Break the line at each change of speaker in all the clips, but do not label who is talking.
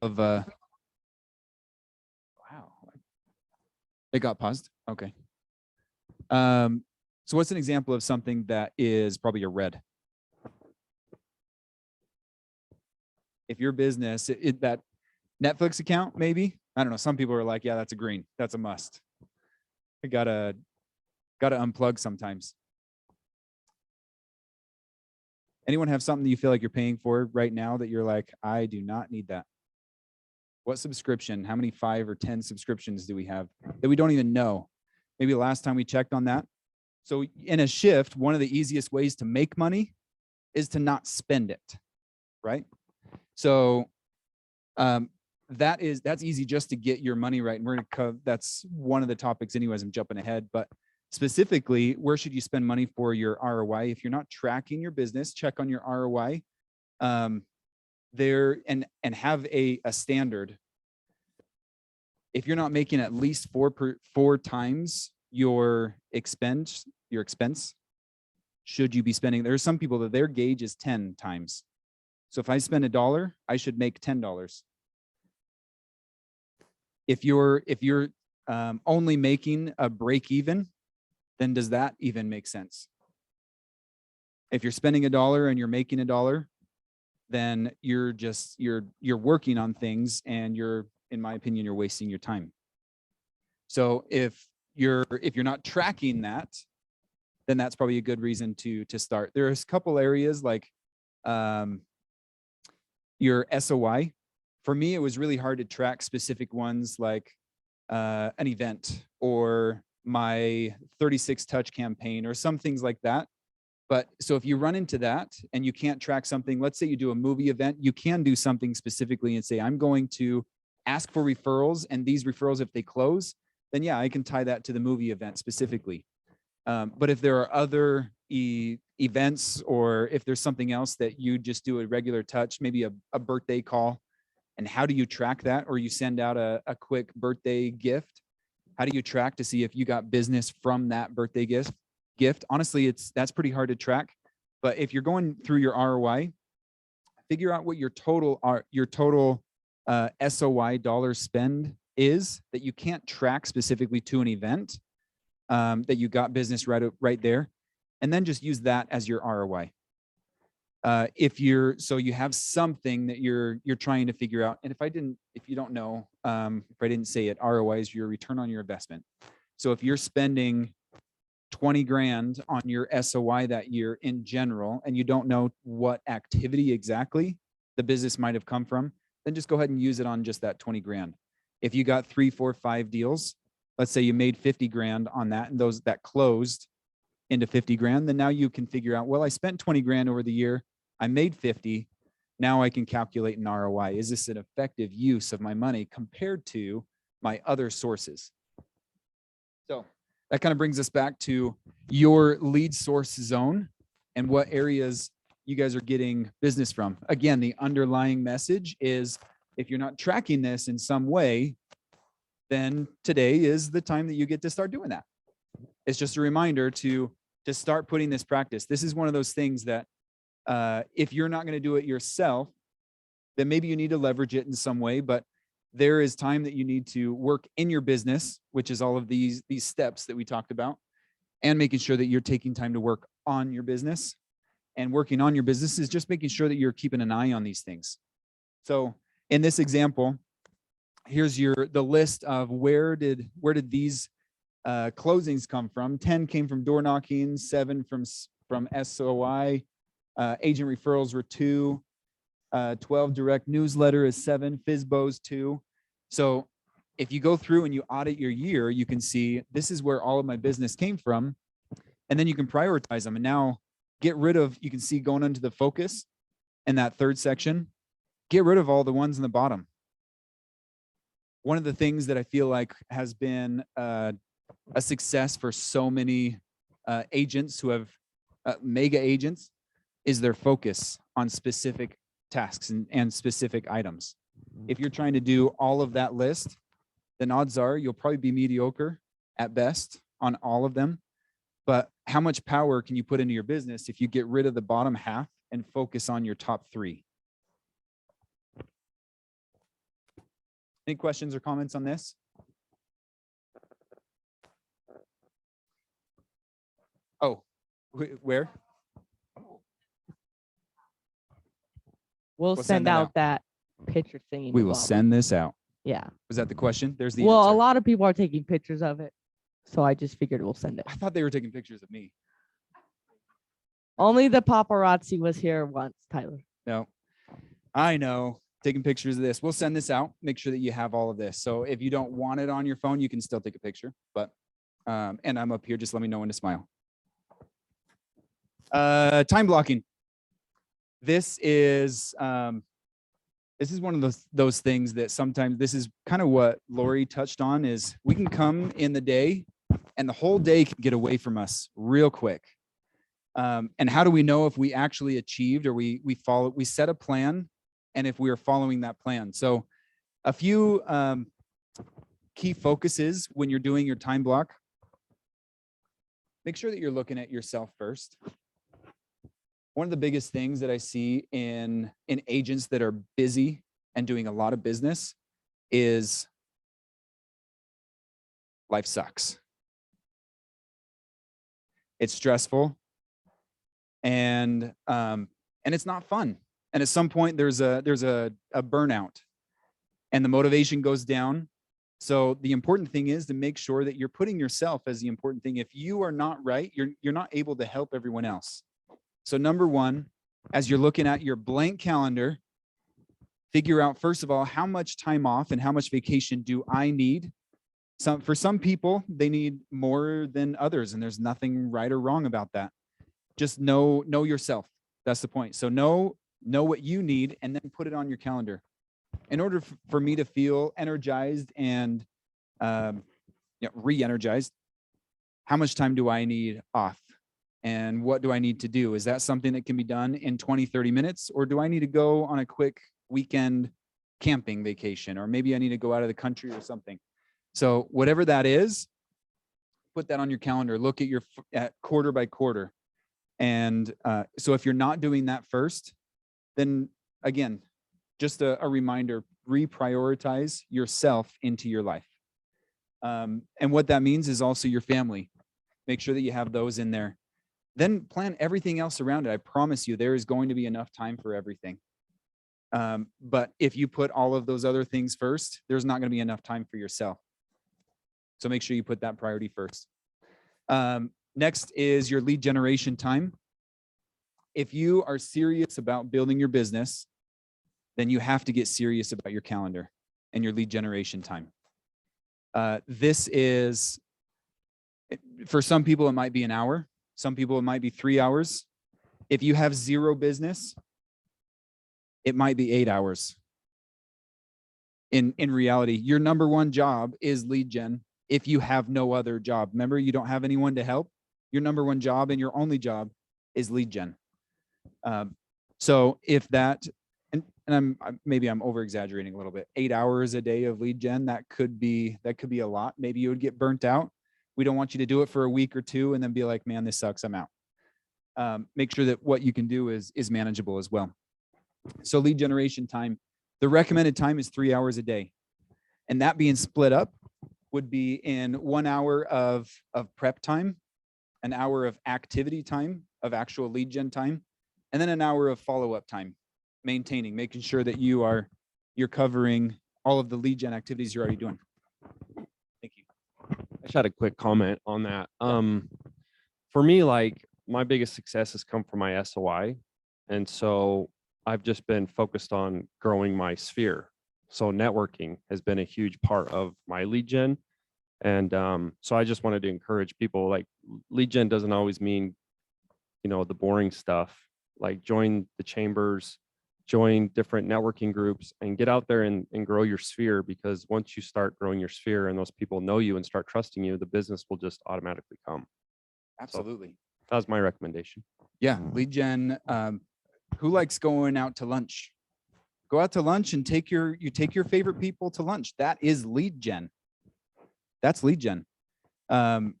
of wow, it got paused. Okay. So what's an example of something that is probably a red? If your business, that Netflix account, maybe, I don't know. Some people are like, yeah, that's a green. That's a must. I gotta unplug sometimes. Anyone have something that you feel like you're paying for right now that you're like, I do not need that? What subscription? How many 5 or 10 subscriptions do we have that we don't even know? Maybe the last time we checked on that. So in a shift, one of the easiest ways to make money is to not spend it, right? So that's easy just to get your money right. And we're going to cover, that's one of the topics anyways, I'm jumping ahead, but specifically, where should you spend money for your ROI? If you're not tracking your business, check on your ROI there and have a standard. If you're not making at least four times your expense, should you be spending? There's some people that their gauge is 10 times. So if I spend $1, I should make $10. If you're only making a break even, then does that even make sense? If you're spending $1 and you're making $1, then you're working on things and in my opinion, you're wasting your time. So if you're not tracking that, then that's probably a good reason to start. There's a couple areas like your SOI. For me, it was really hard to track specific ones like an event or my 36 touch campaign or some things like that. But so if you run into that and you can't track something, let's say you do a movie event, you can do something specifically and say, I'm going to ask for referrals, and these referrals, if they close, then yeah, I can tie that to the movie event specifically. But if there are other events, or if there's something else that you just do a regular touch, maybe a birthday call, and how do you track that? Or you send out a quick birthday gift. How do you track to see if you got business from that birthday gift? Honestly, that's pretty hard to track. But if you're going through your ROI, figure out what your total SOI dollar spend is that you can't track specifically to an event that you got business right there, and then just use that as your ROI. If you have something that you're trying to figure out, and if you don't know, if I didn't say it, ROI is your return on your investment. So if you're spending 20 grand on your SOI that year in general, and you don't know what activity exactly the business might have come from, then just go ahead and use it on just that 20 grand. If you got 3, 4, 5 deals, let's say you made 50 grand on that, and those that closed into 50 grand, then now you can figure out, well, I spent 20 grand over the year, I made 50. Now I can calculate an ROI. Is this an effective use of my money compared to my other sources? So that kind of brings us back to your lead source zone and what areas you guys are getting business from. Again, the underlying message is if you're not tracking this in some way, then today is the time that you get to start doing that. It's just a reminder to start putting this practice. This is one of those things that if you're not going to do it yourself, then maybe you need to leverage it in some way, but there is time that you need to work in your business, which is all of these steps that we talked about, and making sure that you're taking time to work on your business. And working on your business is just making sure that you're keeping an eye on these things. So in this example, here's the list of where did these closings come from. 10 came from door knocking, 7 from SOI, agent referrals were 2. 12 direct newsletter is 7, FISBO's 2. So if you go through and you audit your year, you can see this is where all of my business came from. And then you can prioritize them. And now get rid of, you can see going into the focus in that third section, get rid of all the ones in the bottom. One of the things that I feel like has been a success for so many agents who have mega agents is their focus on specific tasks and specific items. If you're trying to do all of that list, then odds are you'll probably be mediocre at best on all of them. But how much power can you put into your business if you get rid of the bottom half and focus on your top 3? Any questions or comments on this? Oh, where?
We'll send out that picture thingy.
We will send this out.
Yeah.
Was that the question? There's the
Well,
answer.
a lot of people are taking pictures of it, so I just figured we'll send it.
I thought they were taking pictures of me.
Only the paparazzi was here once, Tyler.
No, I know. Taking pictures of this. We'll send this out. Make sure that you have all of this. So if you don't want it on your phone, you can still take a picture. But and I'm up here. Just let me know when to smile. Time blocking. This is one of those things that sometimes, this is kind of what Lori touched on, is we can come in the day and the whole day can get away from us real quick. And how do we know if we actually achieved, or we set a plan, and if we are following that plan? So a few key focuses when you're doing your time block. Make sure that you're looking at yourself first. One of the biggest things that I see in agents that are busy and doing a lot of business is life sucks. It's stressful, and it's not fun. And at some point there's a burnout, and the motivation goes down. So the important thing is to make sure that you're putting yourself as the important thing. If you are not right, you're not able to help everyone else. So number one, as you're looking at your blank calendar, figure out, first of all, how much time off and how much vacation do I need? For some people, they need more than others, and there's nothing right or wrong about that. Just know yourself. That's the point. So know what you need, and then put it on your calendar. In order for me to feel energized and re-energized, how much time do I need off? And what do I need to do? Is that something that can be done in 20, 30 minutes? Or do I need to go on a quick weekend camping vacation? Or maybe I need to go out of the country or something. So whatever that is, put that on your calendar. Look at quarter by quarter. And so if you're not doing that first, then again, just a reminder, reprioritize yourself into your life. And what that means is also your family. Make sure that you have those in there. Then plan everything else around it. I promise you, there is going to be enough time for everything. But if you put all of those other things first, there's not going to be enough time for yourself. So make sure you put that priority first. Next is your lead generation time. If you are serious about building your business, then you have to get serious about your calendar and your lead generation time. This is, for some people, it might be an hour. Some people, it might be 3 hours. If you have zero business, it might be 8 hours. In reality, your number one job is lead gen. If you have no other job, remember, you don't have anyone to help. Your number one job and your only job is lead gen. So if that, and maybe I'm over exaggerating a little bit, 8 hours a day of lead gen, that could be a lot. Maybe you would get burnt out. We don't want you to do it for a week or two and then be like, man, this sucks, I'm out. Make sure that what you can do is manageable as well. So lead generation time, the recommended time is 3 hours a day. And that being split up would be in 1 hour of prep time, an hour of activity time, of actual lead gen time, and then an hour of follow-up time, making sure that you're covering all of the lead gen activities you're already doing. Thank you.
I just had a quick comment on that. For me, like, my biggest success has come from my SOI. And so I've just been focused on growing my sphere. So networking has been a huge part of my lead gen. And so I just wanted to encourage people, like, lead gen doesn't always mean, the boring stuff. Like, join the chambers, join different networking groups, and get out there and grow your sphere, because once you start growing your sphere and those people know you and start trusting you, the business will just automatically come.
Absolutely.
So that was my recommendation.
Yeah, lead gen. Who likes going out to lunch? Go out to lunch and take your favorite people to lunch. That is lead gen. That's lead gen. Who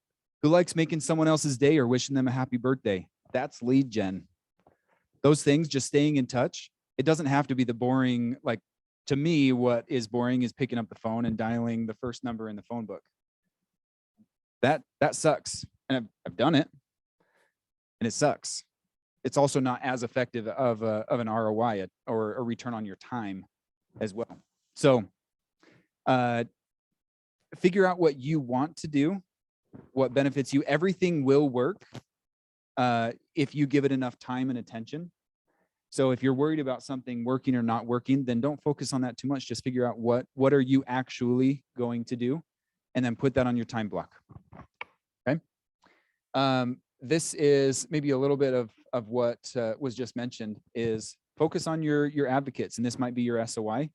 likes making someone else's day or wishing them a happy birthday? That's lead gen. Those things, just staying in touch. It doesn't have to be the boring, like, To me, what is boring is picking up the phone and dialing the first number in the phone book. That sucks. And I've done it, and it sucks. It's also not as effective of an ROI or a return on your time as well. So figure out what you want to do, what benefits you. Everything will work if you give it enough time and attention. So if you're worried about something working or not working, then don't focus on that too much. Just figure out what are you actually going to do, and then put that on your time block. Okay. This is maybe a little bit of what was just mentioned, is focus on your advocates, and this might be your SOI.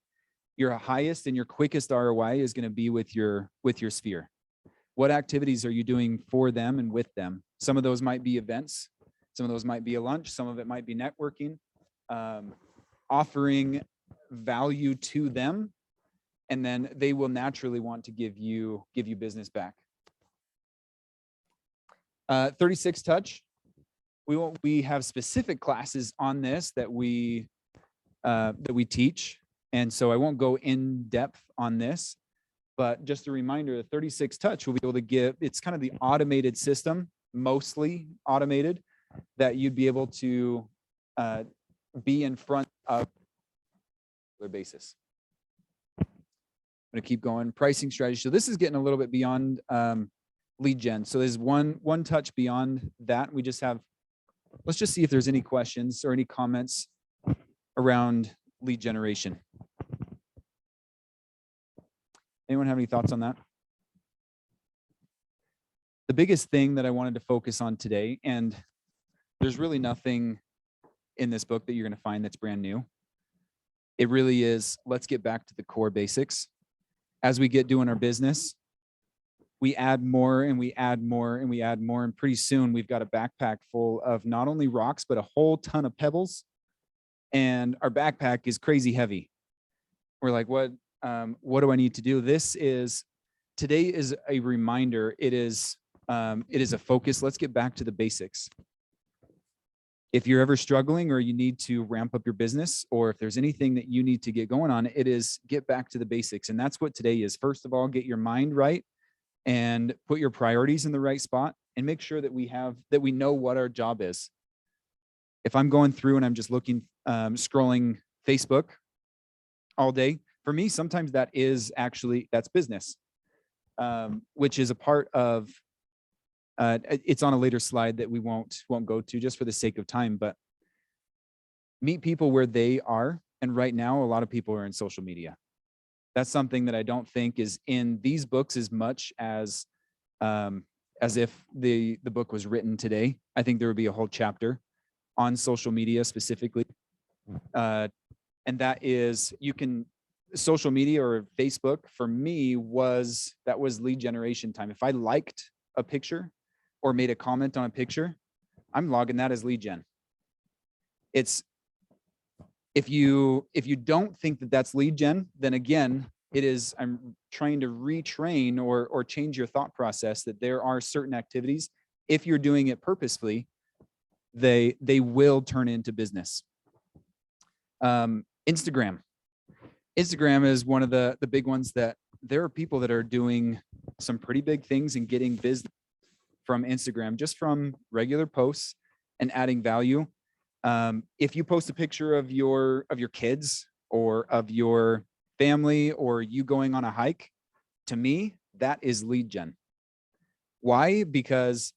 Your highest and your quickest ROI is going to be with your sphere. What activities are you doing for them and with them? Some of those might be events. Some of those might be a lunch. Some of it might be networking, offering value to them, and then they will naturally want to give you business back. 36 touch. We have specific classes on this that we teach, and so I won't go in depth on this, but just a reminder, the 36 touch will be able to give, it's kind of the automated system, mostly automated, that you'd be able to be in front of their basis. I'm going to keep going. Pricing strategy. So this is getting a little bit beyond lead gen. So there's one touch beyond that. We just have, let's just see if there's any questions or any comments around lead generation. Anyone have any thoughts on that? The biggest thing that I wanted to focus on today, and there's really nothing in this book that you're going to find that's brand new. It really is, let's get back to the core basics. As we get doing our business, we add more and we add more and we add more. And pretty soon we've got a backpack full of not only rocks, but a whole ton of pebbles. And our backpack is crazy heavy. We're like, what do I need to do? Today is a reminder. It is a focus. Let's get back to the basics. If you're ever struggling or you need to ramp up your business, or if there's anything that you need to get going on, it is get back to the basics. And that's what today is. First of all, get your mind right and put your priorities in the right spot, and make sure that we know what our job is. If I'm going through and I'm just looking, scrolling Facebook all day, for me, sometimes that's business, which is a part of, it's on a later slide that we won't go to just for the sake of time, but meet people where they are. And right now, a lot of people are in social media. That's something that I don't think is in these books as much as if the book was written today. I think there would be a whole chapter on social media specifically. And that is, social media or Facebook for me was lead generation time. If I liked a picture or made a comment on a picture, I'm logging that as lead gen. It's, if you don't think that that's lead gen, then again, I'm trying to retrain or change your thought process that there are certain activities, if you're doing it purposefully, they will turn into business. Instagram is one of the big ones that there are people that are doing some pretty big things and getting business from Instagram, just from regular posts and adding value. If you post a picture of your kids or of your family or you going on a hike, to me, that is lead gen. Why? Because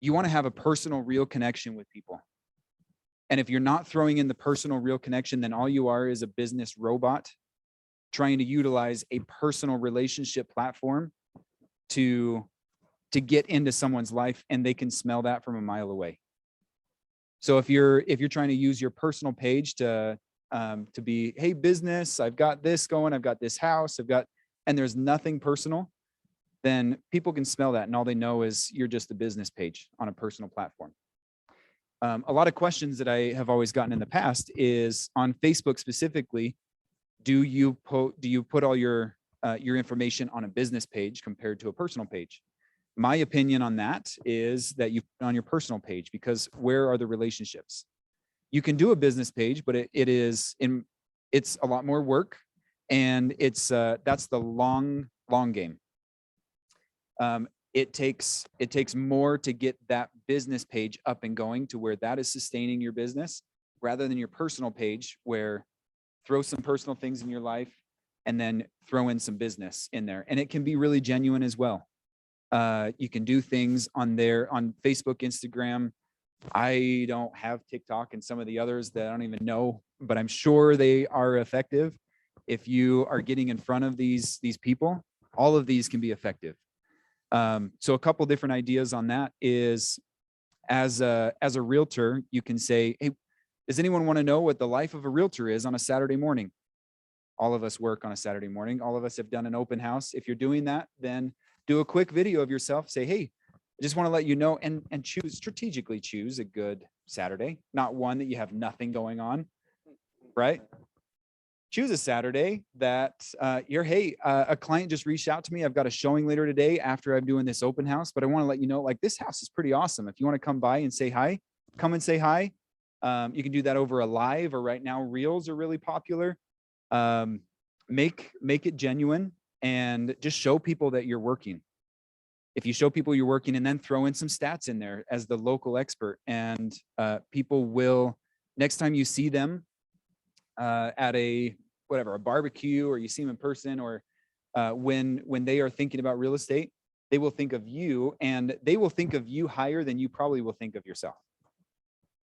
you want to have a personal, real connection with people. And if you're not throwing in the personal, real connection, then all you are is a business robot trying to utilize a personal relationship platform to get into someone's life, and they can smell that from a mile away. So if you're trying to use your personal page to be, hey, business, I've got this going, I've got this house, and there's nothing personal, then people can smell that, and all they know is you're just a business page on a personal platform. A lot of questions that I have always gotten in the past is on Facebook specifically, do you put all your information on a business page compared to a personal page? My opinion on that is that you put it on your personal page, because where are the relationships? You can do a business page, but it it's a lot more work, and it's that's the long game. It takes more to get that business page up and going to where that is sustaining your business, rather than your personal page, where throw some personal things in your life and then throw in some business in there. And it can be really genuine as well. You can do things on there on Facebook, Instagram. I don't have TikTok and some of the others that I don't even know, but I'm sure they are effective. If you are getting in front of these people, all of these can be effective. So a couple different ideas on that is, as a realtor, you can say, hey, does anyone want to know what the life of a realtor is on a Saturday morning? All of us work on a Saturday morning. All of us have done an open house. If you're doing that, then do a quick video of yourself. Say, hey, I just want to let you know, and strategically choose a good Saturday, not one that you have nothing going on, right? Choose a Saturday that a client just reached out to me. I've got a showing later today after I'm doing this open house, but I want to let you know, like, this house is pretty awesome. If you want to come by and say hi, come and say hi. You can do that over a live, or right now reels are really popular. Make it genuine and just show people that you're working. If you show people you're working, and then throw in some stats in there as the local expert, and people will, next time you see them at a barbecue, or you see them in person, or when they are thinking about real estate, they will think of you, and they will think of you higher than you probably will think of yourself.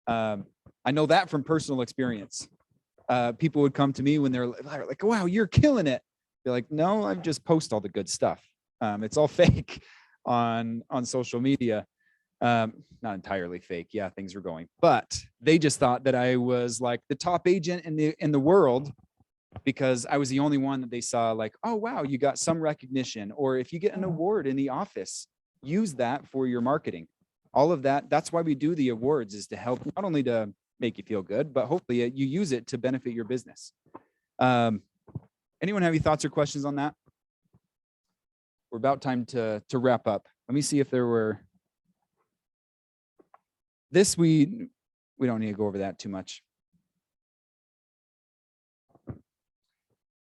I know that from personal experience. People would come to me when they're like, wow, you're killing it. They're like, no, I just post all the good stuff. It's all fake on social media. Not entirely fake. Yeah, things were going, but they just thought that I was like the top agent in the world, because I was the only one that they saw like, oh, wow, you got some recognition. Or if you get an award in the office, use that for your marketing. All of that. That's why we do the awards, is to help, not only to make you feel good, but hopefully you use it to benefit your business. Anyone have any thoughts or questions on that? We're about time to wrap up. Let me see if there were. This we don't need to go over that too much.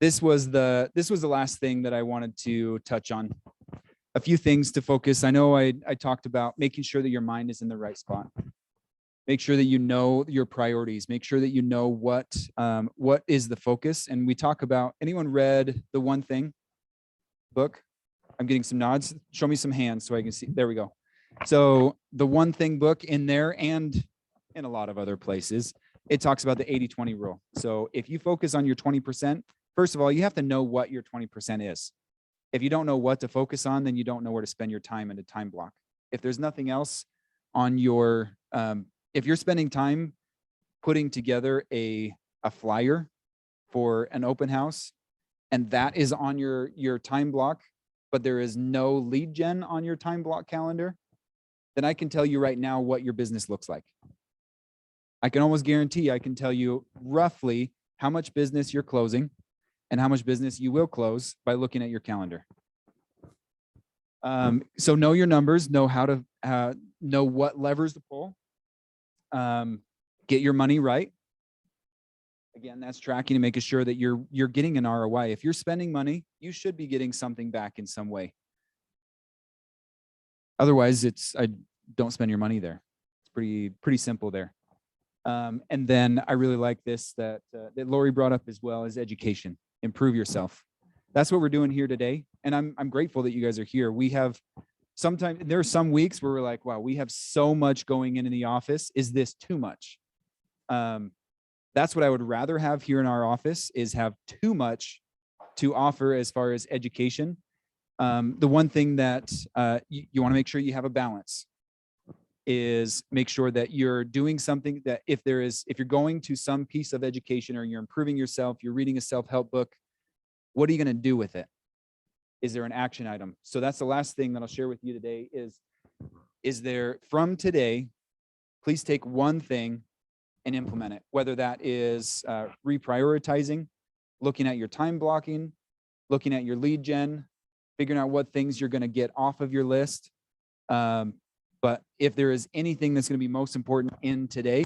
This was the last thing that I wanted to touch on. A few things to focus. I know I talked about making sure that your mind is in the right spot. Make sure that you know your priorities. Make sure that you know what is the focus. And we talk about, anyone read The One Thing book? I'm getting some nods. Show me some hands so I can see. There we go. So The One Thing book, in there and in a lot of other places, it talks about the 80-20 rule. So if you focus on your 20%, first of all, you have to know what your 20% is. If you don't know what to focus on, then you don't know where to spend your time in a time block. If there's nothing else on your, if you're spending time putting together a flyer for an open house, and that is on your time block, but there is no lead gen on your time block calendar, then I can tell you right now what your business looks like. I can almost guarantee I can tell you roughly how much business you're closing and how much business you will close by looking at your calendar. So know your numbers, know how to know what levers to pull. Get your money right. Again, that's tracking and making sure that you're getting an ROI. If you're spending money, you should be getting something back in some way. Otherwise, I don't spend your money there. It's pretty simple there. And then I really like this that Lori brought up as well, is education. Improve yourself. That's what we're doing here today. And I'm grateful that you guys are here. We have sometimes, there are some weeks where we're like, wow, we have so much going in the office. Is this too much? That's what I would rather have here in our office, is have too much to offer as far as education. The one thing that you want to make sure you have a balance is make sure that you're doing something that if you're going to some piece of education, or you're improving yourself, you're reading a self-help book, what are you going to do with it? Is there an action item? So that's the last thing that I'll share with you today is there, from today, please take one thing and implement it, whether that is reprioritizing, looking at your time blocking, looking at your lead gen, figuring out what things you're going to get off of your list. But if there is anything that's going to be most important in today,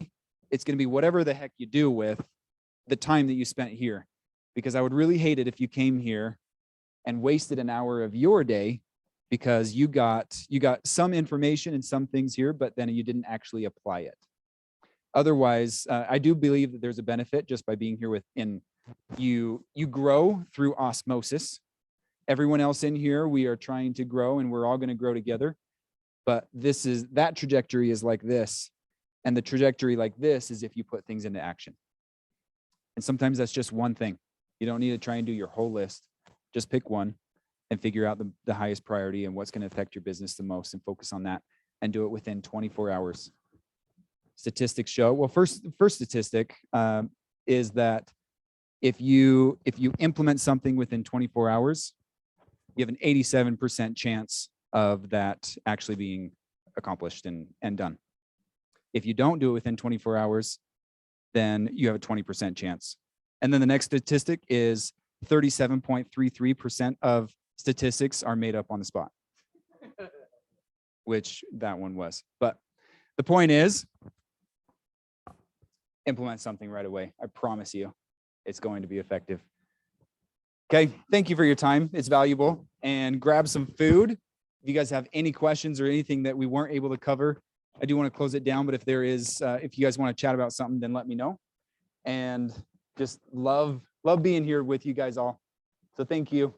it's going to be whatever the heck you do with the time that you spent here, because I would really hate it if you came here and wasted an hour of your day because you got some information and some things here, but then you didn't actually apply it. Otherwise, I do believe that there's a benefit just by being here within you. You grow through osmosis. Everyone else in here, we are trying to grow, and we're all going to grow together. But that trajectory is like this. And the trajectory like this is if you put things into action. And sometimes that's just one thing. You don't need to try and do your whole list. Just pick one and figure out the highest priority and what's going to affect your business the most, and focus on that and do it within 24 hours. Statistics show, well, first statistic is that if you implement something within 24 hours, you have an 87% chance of that actually being accomplished and done. If you don't do it within 24 hours, then you have a 20% chance. And then the next statistic is 37.33% of statistics are made up on the spot, which that one was. But the point is, implement something right away. I promise you, it's going to be effective. Okay, thank you for your time. It's valuable. And grab some food. If you guys have any questions or anything that we weren't able to cover, I do want to close it down, but if there is, if you guys want to chat about something, then let me know. And just love being here with you guys all. So thank you.